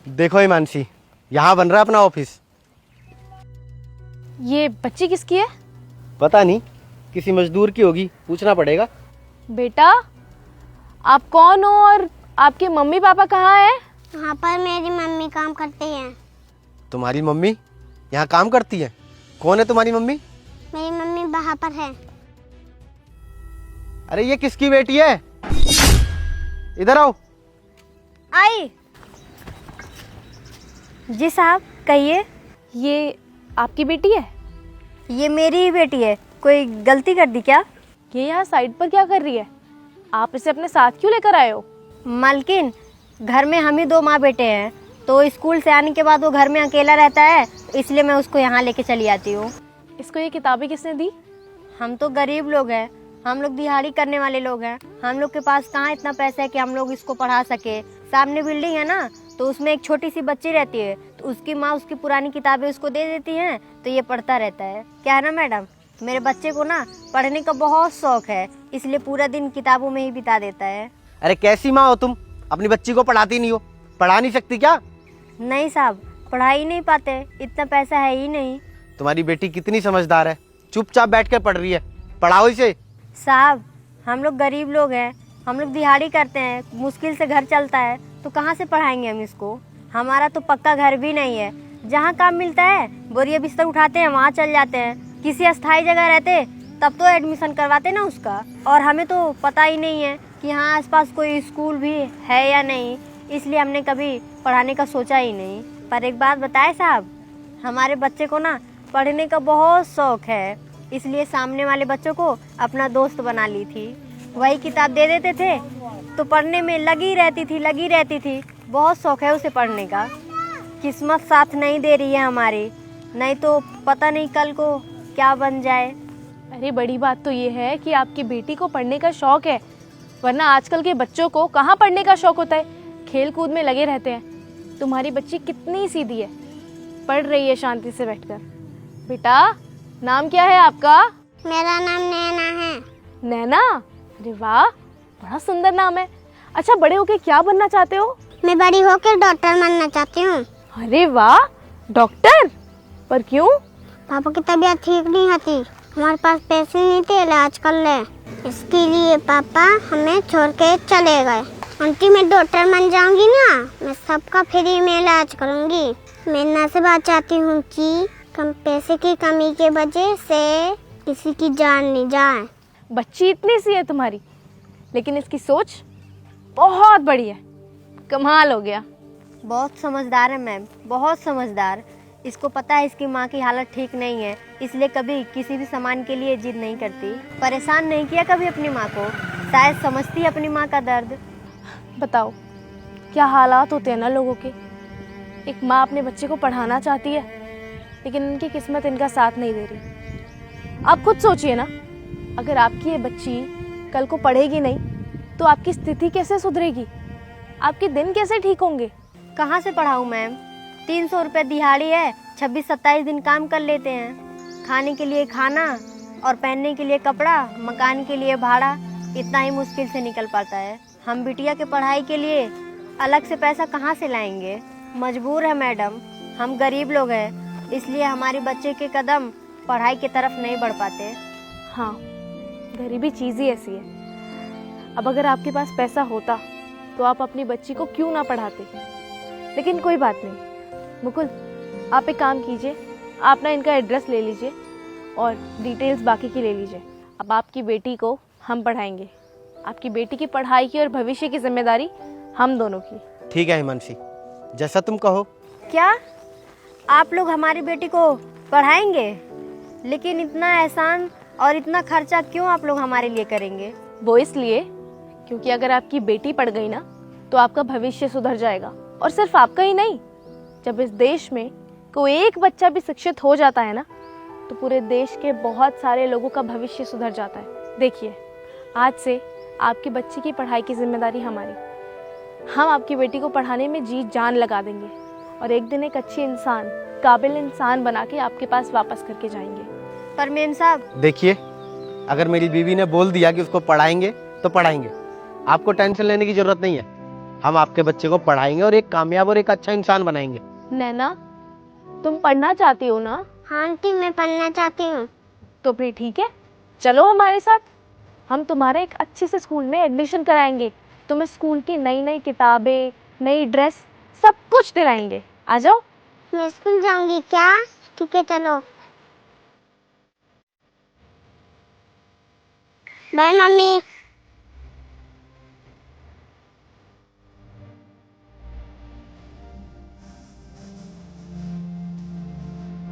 देखो हिमांशी, यहाँ बन रहा है अपना ऑफिस। ये बच्ची किसकी है? पता नहीं, किसी मजदूर की होगी, पूछना पड़ेगा। बेटा, आप कौन हो और आपके मम्मी पापा कहाँ हैं? यहाँ पर मेरी मम्मी काम करती है। तुम्हारी मम्मी यहाँ काम करती है? कौन है तुम्हारी मम्मी? मेरी मम्मी वहाँ पर है। अरे ये किसकी बेटी है? इधर आओ। आई। जी साहब, कहिए। ये आपकी बेटी है? ये मेरी ही बेटी है। कोई गलती कर दी क्या? ये यहाँ साइड पर क्या कर रही है? आप इसे अपने साथ क्यों लेकर आए हो? मालकिन, घर में हम ही दो माँ बेटे हैं, तो स्कूल से आने के बाद वो घर में अकेला रहता है, इसलिए मैं उसको यहाँ लेके चली आती हूँ। इसको ये किताबें किसने दी? हम तो गरीब लोग हैं, हम लोग दिहाड़ी करने वाले लोग हैं। हम लोग के पास कहाँ इतना पैसा है कि हम लोग इसको पढ़ा सके। सामने बिल्डिंग है ना, तो उसमें एक छोटी सी बच्ची रहती है, तो उसकी माँ उसकी पुरानी किताबें उसको दे देती हैं, तो ये पढ़ता रहता है। क्या है ना मैडम, मेरे बच्चे को ना पढ़ने का बहुत शौक है, इसलिए पूरा दिन किताबों में ही बिता देता है। अरे कैसी माँ हो तुम, अपनी बच्ची को पढ़ाती नहीं हो? पढ़ा नहीं सकती क्या? नहीं साहब, पढ़ा ही नहीं पाते, इतना पैसा है ही नहीं। तुम्हारी बेटी कितनी समझदार है, चुपचाप बैठ कर पढ़ रही है। पढ़ाओ इसे। साहब, हम लोग गरीब लोग हैं, हम लोग दिहाड़ी करते हैं, मुश्किल से घर चलता है, तो कहाँ से पढ़ाएंगे हम इसको? हमारा तो पक्का घर भी नहीं है। जहाँ काम मिलता है बोरिया बिस्तर उठाते हैं, वहाँ चल जाते हैं। किसी अस्थायी जगह रहते तब तो एडमिशन करवाते ना उसका। और हमें तो पता ही नहीं है कि यहाँ आसपास कोई स्कूल भी है या नहीं, इसलिए हमने कभी पढ़ाने का सोचा ही नहीं। पर एक बात बताए साहब, हमारे बच्चे को ना पढ़ने का बहुत शौक है, इसलिए सामने वाले बच्चों को अपना दोस्त बना ली थी। वही किताब दे देते थे तो पढ़ने में लगी रहती थी। बहुत शौक है उसे पढ़ने का। किस्मत साथ नहीं दे रही है हमारी, नहीं तो पता नहीं कल को क्या बन जाए। अरे बड़ी बात तो ये है कि आपकी बेटी को पढ़ने का शौक है, वरना आजकल के बच्चों को कहाँ पढ़ने का शौक होता है, खेल कूद में लगे रहते हैं। तुम्हारी बच्ची कितनी सीधी है, पढ़ रही है शांति से बैठकर। बेटा, नाम क्या है आपका? मेरा नाम नैना है। नैना? अरे वाह, बड़ा सुंदर नाम है। अच्छा, बड़े होके क्या बनना चाहते हो? मैं बड़ी होकर डॉक्टर बनना चाहती हूँ। अरे वाह, डॉक्टर? पर क्यों? पापा की तबीयत ठीक नहीं होती, हमारे पास पैसे नहीं थे इलाज कर ले, इसके लिए पापा हमें छोड़ के चले गए। आंटी, मैं डॉक्टर बन जाऊंगी ना, मैं सबका फ्री में इलाज करूंगी। मैं ना से बात चाहती हूँ कि कम पैसे की कमी के वजह से किसी की जान नहीं जाए। बच्ची इतनी सी है तुम्हारी, लेकिन इसकी सोच बहुत बड़ी है। कमाल हो गया। बहुत समझदार है मैम, बहुत समझदार। इसको पता है इसकी माँ की हालत ठीक नहीं है, इसलिए कभी किसी भी सामान के लिए जिद नहीं करती। परेशान नहीं किया कभी अपनी माँ को, शायद समझती है अपनी माँ का दर्द। बताओ, क्या हालात होते हैं ना लोगों के। एक माँ अपने बच्चे को पढ़ाना चाहती है, लेकिन उनकी किस्मत इनका साथ नहीं दे रही। आप खुद सोचिए ना, अगर आपकी ये बच्ची कल को पढ़ेगी नहीं तो आपकी स्थिति कैसे सुधरेगी, आपके दिन कैसे ठीक होंगे? कहाँ से पढ़ाऊँ मैम? 300 रुपये दिहाड़ी है, 26-27 दिन काम कर लेते हैं। खाने के लिए खाना और पहनने के लिए कपड़ा, मकान के लिए भाड़ा, इतना ही मुश्किल से निकल पाता है। हम बिटिया के पढ़ाई के लिए अलग से पैसा कहाँ से लाएंगे? मजबूर है मैडम, हम गरीब लोग हैं, इसलिए हमारे बच्चे के कदम पढ़ाई की तरफ नहीं बढ़ पाते। हाँ, गरीबी चीज़ ही ऐसी है। अब अगर आपके पास पैसा होता तो आप अपनी बच्ची को क्यों ना पढ़ाते। लेकिन कोई बात नहीं मुकुल, आप एक काम कीजिए, आप ना इनका एड्रेस ले लीजिए और डिटेल्स बाकी की ले लीजिए। अब आपकी बेटी को हम पढ़ाएंगे। आपकी बेटी की पढ़ाई की और भविष्य की जिम्मेदारी हम दोनों की। ठीक है हिमांशी, जैसा तुम कहो। क्या आप लोग हमारी बेटी को पढ़ाएंगे? लेकिन इतना एहसान और इतना खर्चा क्यों आप लोग हमारे लिए करेंगे? वो इसलिए क्योंकि अगर आपकी बेटी पढ़ गई ना तो आपका भविष्य सुधर जाएगा। और सिर्फ आपका ही नहीं, जब इस देश में कोई एक बच्चा भी शिक्षित हो जाता है ना तो पूरे देश के बहुत सारे लोगों का भविष्य सुधर जाता है। देखिए, आज से आपकी बच्ची की पढ़ाई की जिम्मेदारी हमारी। हम आपकी बेटी को पढ़ाने में जी जान लगा देंगे और एक दिन एक अच्छी इंसान, काबिल इंसान बना के आपके पास वापस करके जाएंगे। पर मेम साहब, देखिए, अगर मेरी बीवी ने बोल दिया कि उसको पढ़ाएंगे तो पढ़ाएंगे, आपको टेंशन लेने की जरूरत नहीं है। हम आपके बच्चे को पढ़ाएंगे और एक कामयाब और एक अच्छा इंसान बनाएंगे। नैना, तुम पढ़ना चाहती हो ना? हाँ आंटी, मैं पढ़ना चाहती हूँ। तो फिर ठीक है, चलो हमारे साथ। हम तुम्हारे एक अच्छे से स्कूल में एडमिशन कराएंगे। तुम्हें स्कूल की नई नई किताबें, नई ड्रेस, सब कुछ दिलाएंगे। आ जाओ। मैं स्कूल जाऊंगी क्या? ठीक है चलो। Bye mummy.